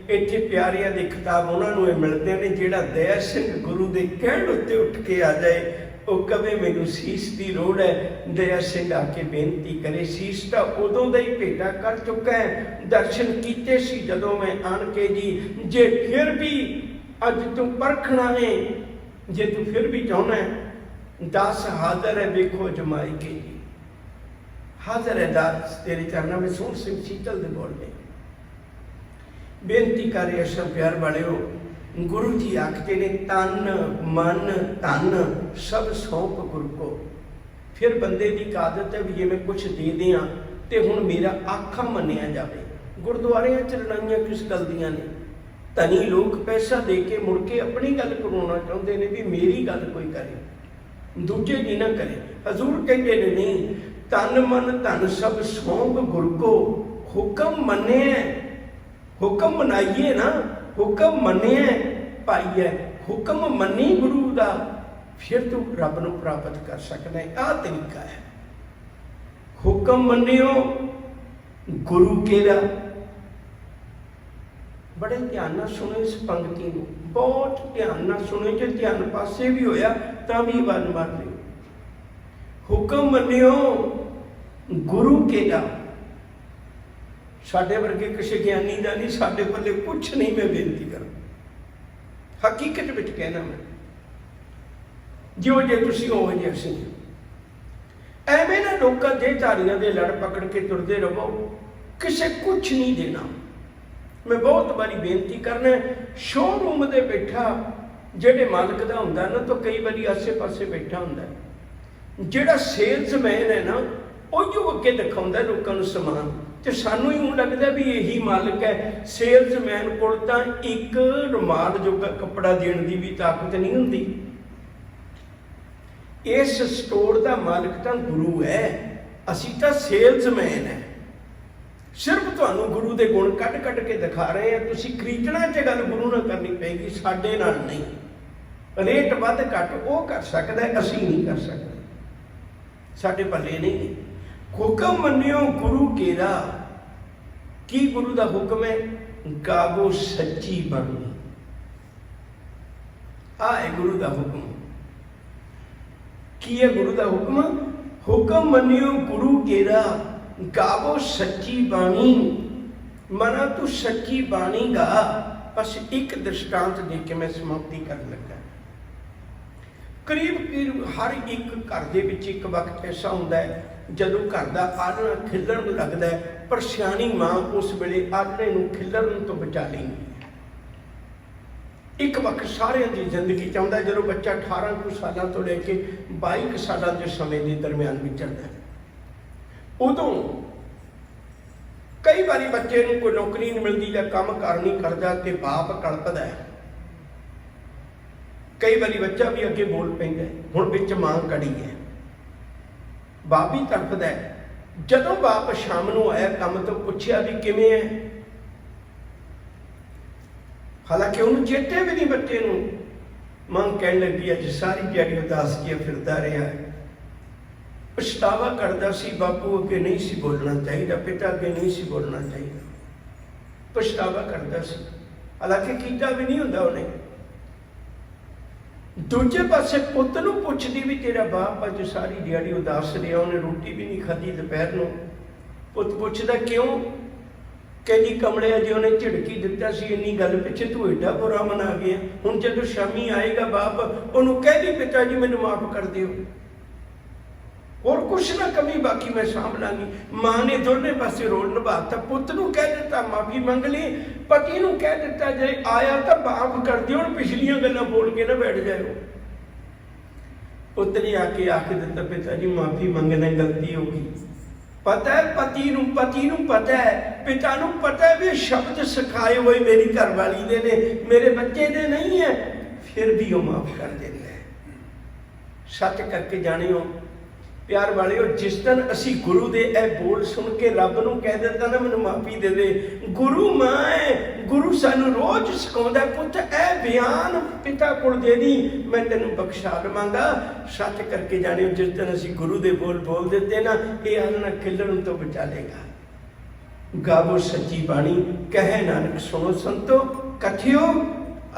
ਇੱਥੇ ਪਿਆਰਿਆਂ ਦੇ ਖਿਤਾਬ ਉਹਨਾਂ ਨੂੰ ਇਹ ਮਿਲਦੇ ਨੇ ਜਿਹੜਾ ਦਇਆ ਸਿੰਘ ਗੁਰੂ ਦੇ ਕਹਿਣ ਉੱਤੇ ਉੱਠ ਕੇ ਆ ਜਾਏ, ਉਹ ਕਵੇ ਮੈਨੂੰ ਸੀਸ ਦੀ ਲੋੜ ਹੈ। ਦਇਆ ਸਿੰਘ ਆ ਕੇ ਬੇਨਤੀ ਕਰੇ। ਸੀਸ ਤਾਂ ਉਦੋਂ ਦਾ ਹੀ ਭੇਟਾ ਕਰ ਚੁੱਕਾ ਹੈ, ਦਰਸ਼ਨ ਕੀਤੇ ਸੀ ਜਦੋਂ ਮੈਂ ਆਣ ਕੇ ਜੀ। ਜੇ ਫਿਰ ਵੀ ਅੱਜ ਤੂੰ ਪਰਖਣਾ ਹੈ, ਜੇ ਤੂੰ ਫਿਰ ਵੀ ਚਾਹੁੰਦਾ ਹੈ, ਦਾਸ ਹਾਜ਼ਰ ਹੈ ਵੇਖੋ ਜਮਾਈ ਕੇ ਜੀ। ਹਾਜ਼ਰ ਹੈ ਦਾਸ ਤੇਰੇ ਚਰਨਾਂ ਵਿੱਚ। ਸੋਹਣ ਸਿੰਘ ਸੀਤਲ ਦੇ ਬੋਲ ਨੇ ਬੇਨਤੀ ਕਰ ਰਹੇ ਅਸ਼ਾ ਪਿਆਰ ਵਾਲਿਓ। ਗੁਰੂ ਜੀ ਆਖਦੇ ਨੇ ਤਨ ਮਨ ਧਨ ਸਭ ਸੌਂਪ ਗੁਰੂ ਕੋ। ਫਿਰ ਬੰਦੇ ਦੀ ਆਦਤ ਹੈ ਵੀ ਜੇ ਮੈਂ ਕੁਛ ਦੇ ਦਿਆਂ ਤੇ ਹੁਣ ਮੇਰਾ ਆਖਾਂ ਮੰਨਿਆ ਜਾਵੇ। ਗੁਰਦੁਆਰਿਆਂ 'ਚ ਲੜਾਈਆਂ ਕਿਸ ਗੱਲ ਦੀਆਂ ਨੇ? ਧਨੀ ਲੋਕ ਪੈਸਾ ਦੇ ਕੇ ਮੁੜ ਕੇ ਆਪਣੀ ਗੱਲ ਕਰਵਾਉਣਾ ਚਾਹੁੰਦੇ ਨੇ ਵੀ ਮੇਰੀ ਗੱਲ ਕੋਈ ਕਰੇ, ਦੂਜੇ ਦੀ ਨਾ ਕਰੇ। ਹਜ਼ੂਰ ਕਹਿੰਦੇ ਨੇ ਨਹੀਂ, ਤਨ ਮਨ ਧਨ ਸਭ ਸੌਂਪ ਗੁਰੂ ਕੋ। ਹੁਕਮ ਮੰਨਿਆ, ਹੁਕਮ ਮਨਾਈਏ ਨਾ, ਹੁਕਮ ਮੰਨਿਆ ਪਾਈਏ। ਹੁਕਮ ਮੰਨੀ ਗੁਰੂ ਦਾ, ਫਿਰ ਤੂੰ ਰੱਬ ਨੂੰ ਪ੍ਰਾਪਤ ਕਰ ਸਕਦਾ ਹੈ। ਆਹ ਤਰੀਕਾ ਹੈ। ਹੁਕਮ ਮੰਨਿਓ ਗੁਰੂ ਕੇਰਾ। ਬੜੇ ਧਿਆਨ ਨਾਲ ਸੁਣੋ ਇਸ ਪੰਕਤੀ ਨੂੰ, ਬਹੁਤ ਧਿਆਨ ਨਾਲ ਸੁਣੋ। ਜੇ ਧਿਆਨ ਪਾਸੇ ਵੀ ਹੋਇਆ ਤਾਂ ਵੀ ਵਨ ਮਾਰ ਲਿਓ। ਹੁਕਮ ਮੰਨਿਓ ਗੁਰੂ ਕੇਰਾ। ਸਾਡੇ ਵਰਗੇ ਕਿਸੇ ਗਿਆਨੀ ਦਾ ਨਹੀਂ, ਸਾਡੇ ਪੱਲੇ ਕੁਛ ਨਹੀਂ। ਮੈਂ ਬੇਨਤੀ ਕਰਾਂ, ਹਕੀਕਤ ਵਿੱਚ ਕਹਿਣਾ, ਮੈਂ ਜਿਉਂ ਜੇ ਤੁਸੀਂ ਹੋ ਜੇ ਅਸੀਂ। ਐਵੇਂ ਨਾ ਲੋਕਾਂ ਦੇ ਧਾਰੀਆਂ ਦੇ ਲੜ ਪਕੜ ਕੇ ਤੁਰਦੇ ਰਹੋ, ਕਿਸੇ ਕੁਛ ਨਹੀਂ ਦੇਣਾ। ਮੈਂ ਬਹੁਤ ਵਾਰੀ ਬੇਨਤੀ ਕਰਨਾ, ਸ਼ੋਰੂਮ ਦੇ ਬੈਠਾ ਜਿਹੜੇ ਮਾਲਕ ਦਾ ਹੁੰਦਾ ਨਾ, ਤਾਂ ਕਈ ਵਾਰੀ ਆਸੇ ਪਾਸੇ ਬੈਠਾ ਹੁੰਦਾ। ਜਿਹੜਾ ਸੇਲਸਮੈਨ ਹੈ ਨਾ, ਉਹ ਜੋ ਅੱਗੇ ਦਿਖਾਉਂਦਾ ਲੋਕਾਂ ਨੂੰ ਸਮਾਨ, ਤੇ ਸਾਨੂੰ ਹੀ ਲੱਗਦਾ ਵੀ ਇਹੀ ਮਾਲਕ ਹੈ। ਸੇਲਸਮੈਨ ਕੋਲ ਤਾਂ ਇੱਕ ਰੁਮਾਲ ਜੋਗਾ ਕੱਪੜਾ ਦੇਣ ਦੀ ਵੀ ਤਾਕਤ ਨਹੀਂ ਹੁੰਦੀ। ਇਸ ਸਟੋਰ ਦਾ ਮਾਲਕ ਤਾਂ ਗੁਰੂ ਹੈ, ਅਸੀਂ ਤਾਂ ਸੇਲਸਮੈਨ ਹੈ। ਸਿਰਫ ਤੁਹਾਨੂੰ ਗੁਰੂ ਦੇ ਗੁਣ ਕੱਢ ਕੱਢ ਕੇ ਦਿਖਾ ਰਹੇ ਹਾਂ। ਤੁਸੀਂ ਖਰੀਦਣਾ 'ਚ ਗੱਲ ਗੁਰੂ ਨਾਲ ਕਰਨੀ ਪਏਗੀ, ਸਾਡੇ ਨਾਲ ਨਹੀਂ। ਰੇਟ ਵੱਧ ਘੱਟ ਉਹ ਕਰ ਸਕਦਾ, ਅਸੀਂ ਨਹੀਂ ਕਰ ਸਕਦੇ, ਸਾਡੇ ਪੱਲੇ ਨਹੀਂ। ਹੁਕਮ ਮੰਨਿਓ ਗੁਰੂ ਕੇਰਾ। ਕੀ ਗੁਰੂ ਦਾ ਹੁਕਮ ਹੈ? ਗਾਵੋ ਸੱਚੀ ਬਾਣੀ। ਆਹ ਹੈ ਗੁਰੂ ਦਾ ਹੁਕਮ। ਕੀ ਹੈ ਗੁਰੂ ਦਾ ਹੁਕਮ? ਹੁਕਮ ਮੰਨਿਓ ਗੁਰੂ ਕੇਰਾ, ਗਾਵੋ ਸੱਚੀ ਬਾਣੀ। ਮਨਾ ਤੂੰ ਸੱਚੀ ਬਾਣੀ ਗਾ। ਬਸ ਇੱਕ ਦ੍ਰਿਸ਼ਟਾਂਤ ਦੇ ਕੇ ਮੈਂ ਸਮਾਪਤੀ ਕਰਨ ਲੱਗਾ। ਕਰੀਬ ਹਰ ਇੱਕ ਘਰ ਦੇ ਵਿੱਚ ਇੱਕ ਵਕਤ ਐਸਾ ਹੁੰਦਾ ਹੈ ਜਦੋਂ ਘਰ ਦਾ ਆਲ੍ਹਣਾ ਖਿਲਣ ਨੂੰ ਲੱਗਦਾ ਹੈ, ਪਰ ਸਿਆਣੀ ਮਾਂ ਉਸ ਵੇਲੇ ਆਲ੍ਹਣੇ ਨੂੰ ਖਿਲਣ ਤੋਂ ਬਚਾ ਲੈਂਦੀ ਹੈ। ਇੱਕ ਵਕਤ ਸਾਰਿਆਂ ਦੀ ਜ਼ਿੰਦਗੀ 'ਚ ਆਉਂਦਾ ਜਦੋਂ ਬੱਚਾ 18 ਕੁ ਸਾਲਾਂ ਤੋਂ ਲੈ ਕੇ 22 ਕੁ ਸਾਲਾਂ ਦੇ ਸਮੇਂ ਦੇ ਦਰਮਿਆਨ ਵਿਚਰਦਾ। ਉਦੋਂ ਕਈ ਵਾਰੀ ਬੱਚੇ ਨੂੰ ਕੋਈ ਨੌਕਰੀ ਨਹੀਂ ਮਿਲਦੀ ਜਾਂ ਕੰਮ ਕਾਰ ਨਹੀਂ ਕਰਦਾ ਤੇ ਬਾਪ ਕਲਪਦਾ ਹੈ। ਕਈ ਵਾਰੀ ਬੱਚਾ ਵੀ ਅੱਗੇ ਬੋਲ ਪੈਂਦਾ। ਹੁਣ ਵਿੱਚ ਮਾਂ ਕੜੀ ਹੈ, ਬਾਪ ਵੀ ਤੜਫਦਾ ਹੈ। ਜਦੋਂ ਬਾਪ ਸ਼ਾਮ ਨੂੰ ਆਇਆ ਕੰਮ ਤੋਂ, ਪੁੱਛਿਆ ਵੀ ਕਿਵੇਂ ਹੈ, ਹਾਲਾਂਕਿ ਉਹਨੂੰ ਚੇਤੇ ਵੀ ਨਹੀਂ ਬੱਚੇ ਨੂੰ। ਮਾਂ ਕਹਿਣ ਲੱਗੀ ਅੱਜ ਸਾਰੀ ਦਿਹਾੜੀ ਉਦਾਸ ਜਿਹਾ ਫਿਰਦਾ ਰਿਹਾ, ਪਛਤਾਵਾ ਕਰਦਾ ਸੀ, ਬਾਪੂ ਅੱਗੇ ਨਹੀਂ ਸੀ ਬੋਲਣਾ ਚਾਹੀਦਾ, ਪਿਤਾ ਅੱਗੇ ਨਹੀਂ ਸੀ ਬੋਲਣਾ ਚਾਹੀਦਾ, ਪਛਤਾਵਾ ਕਰਦਾ ਸੀ। ਹਾਲਾਂਕਿ ਕੀਤਾ ਵੀ ਨਹੀਂ ਹੁੰਦਾ ਉਹਨੇ। ਦੂਜੇ ਪਾਸੇ ਪੁੱਤ ਨੂੰ ਪੁੱਛਦੀ ਵੀ ਤੇਰਾ ਬਾਪ ਅੱਜ ਸਾਰੀ ਦਿਹਾੜੀ ਉਦਾਸ ਰਿਹਾ, ਉਹਨੇ ਰੋਟੀ ਵੀ ਨਹੀਂ ਖਾਧੀ ਦੁਪਹਿਰ ਨੂੰ। ਪੁੱਤ ਪੁੱਛਦਾ ਕਿਉਂ? ਕਹਿੰਦੀ ਕਮਲਿਆ ਜੀ ਉਹਨੇ ਝਿੜਕੀ ਦਿੱਤਾ ਸੀ, ਇੰਨੀ ਗੱਲ ਪਿੱਛੇ ਤੂੰ ਏਡਾ ਬੁਰਾ ਮਨਾ ਗਿਆ। ਹੁਣ ਜਦੋਂ ਸ਼ਾਮੀ ਆਏਗਾ ਬਾਪ, ਉਹਨੂੰ ਕਹਿ ਦੀ ਪਿਤਾ ਜੀ ਮੈਨੂੰ ਮਾਫ ਕਰ ਦਿਓ, ਹੋਰ ਕੁਛ ਨਾ ਕਮੀ, ਬਾਕੀ ਮੈਂ ਸਾਂਭ ਲਾਂਗੀ। ਮਾਂ ਨੇ ਦੋਨੇ ਪਾਸੇ ਰੋਲ ਨਿਭਾਤਾ। ਪੁੱਤ ਨੂੰ ਕਹਿ ਦਿੱਤਾ ਮਾਫੀ ਮੰਗ ਲਈ, ਪਤੀ ਨੂੰ ਕਹਿ ਦਿੱਤਾ ਜੇ ਆਇਆ ਤਾਂ ਮਾਫ ਕਰ ਦਿਓ, ਹੁਣ ਪਿਛਲੀਆਂ ਗੱਲਾਂ ਬੋਲ ਕੇ ਨਾ ਬੈਠ ਜਾਓ। ਪੁੱਤ ਨੇ ਆ ਕੇ ਆਖ ਦਿੱਤਾ ਪਿਤਾ ਜੀ ਮਾਫੀ ਮੰਗਣਾ ਗਲਤੀ ਹੋ ਗਈ। ਪਤਾ ਹੈ ਪਤੀ ਨੂੰ ਪਤਾ ਹੈ, ਪਿਤਾ ਨੂੰ ਪਤਾ ਹੈ ਵੀ ਸ਼ਬਦ ਸਿਖਾਏ ਹੋਏ ਮੇਰੀ ਘਰਵਾਲੀ ਦੇ ਨੇ, ਮੇਰੇ ਬੱਚੇ ਦੇ ਨਹੀਂ ਹੈ, ਫਿਰ ਵੀ ਉਹ ਮਾਫ ਕਰ ਦਿੰਦਾ ਹੈ। ਸੱਚ ਕਰਕੇ ਜਾਣਿਓ ਪਿਆਰ ਵਾਲਿਓ, ਜਿਸ ਦਿਨ ਅਸੀਂ ਗੁਰੂ ਦੇ ਇਹ ਬੋਲ ਸੁਣ ਕੇ ਰੱਬ ਨੂੰ ਕਹਿ ਦਿੱਤਾ ਨਾ ਮੈਨੂੰ ਮਾਫੀ ਦੇ ਦੇ, ਗੁਰੂ ਮਾਂ ਹੈ, ਗੁਰੂ ਸਾਨੂੰ ਰੋਜ਼ ਸਿਖਾਉਂਦਾ ਪੁੱਤ ਇਹ ਬਿਆਨ ਪਿਤਾ ਕੋਲ ਦੇ ਦੀ, ਮੈਂ ਤੈਨੂੰ ਬਖਸ਼ਾ ਲਵਾਂਗਾ। ਸੱਚ ਕਰਕੇ ਜਾਣਿਓ ਜਿਸ ਦਿਨ ਅਸੀਂ ਗੁਰੂ ਦੇ ਬੋਲ ਬੋਲ ਦਿੱਤੇ ਨਾ, ਇਹ ਆਲ੍ਹਣਾ ਖਿਲਣ ਤੋਂ ਬਚਾ ਲੇਗਾ। ਗਾਵੋ ਸੱਚੀ ਬਾਣੀ, ਕਹੇ ਨਾਨਕ ਸੁਣੋ ਸੰਤੋ, ਕਥਿਓ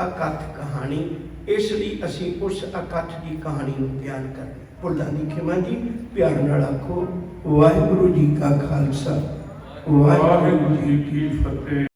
ਅਕਥ ਕਹਾਣੀ। ਇਸ ਲਈ ਅਸੀਂ ਉਸ ਅਕਥ ਦੀ ਕਹਾਣੀ ਨੂੰ ਬਿਆਨ ਕਰਦੇ। ਭੁੱਲਾਂ ਦੀ ਖਿਮਾ ਜੀ, ਪਿਆਰ ਨਾਲ ਆਖੋ ਵਾਹਿਗੁਰੂ ਜੀ ਕਾ ਖਾਲਸਾ, ਵਾਹਿਗੁਰੂ ਜੀ ਕੀ ਫਤਿਹ।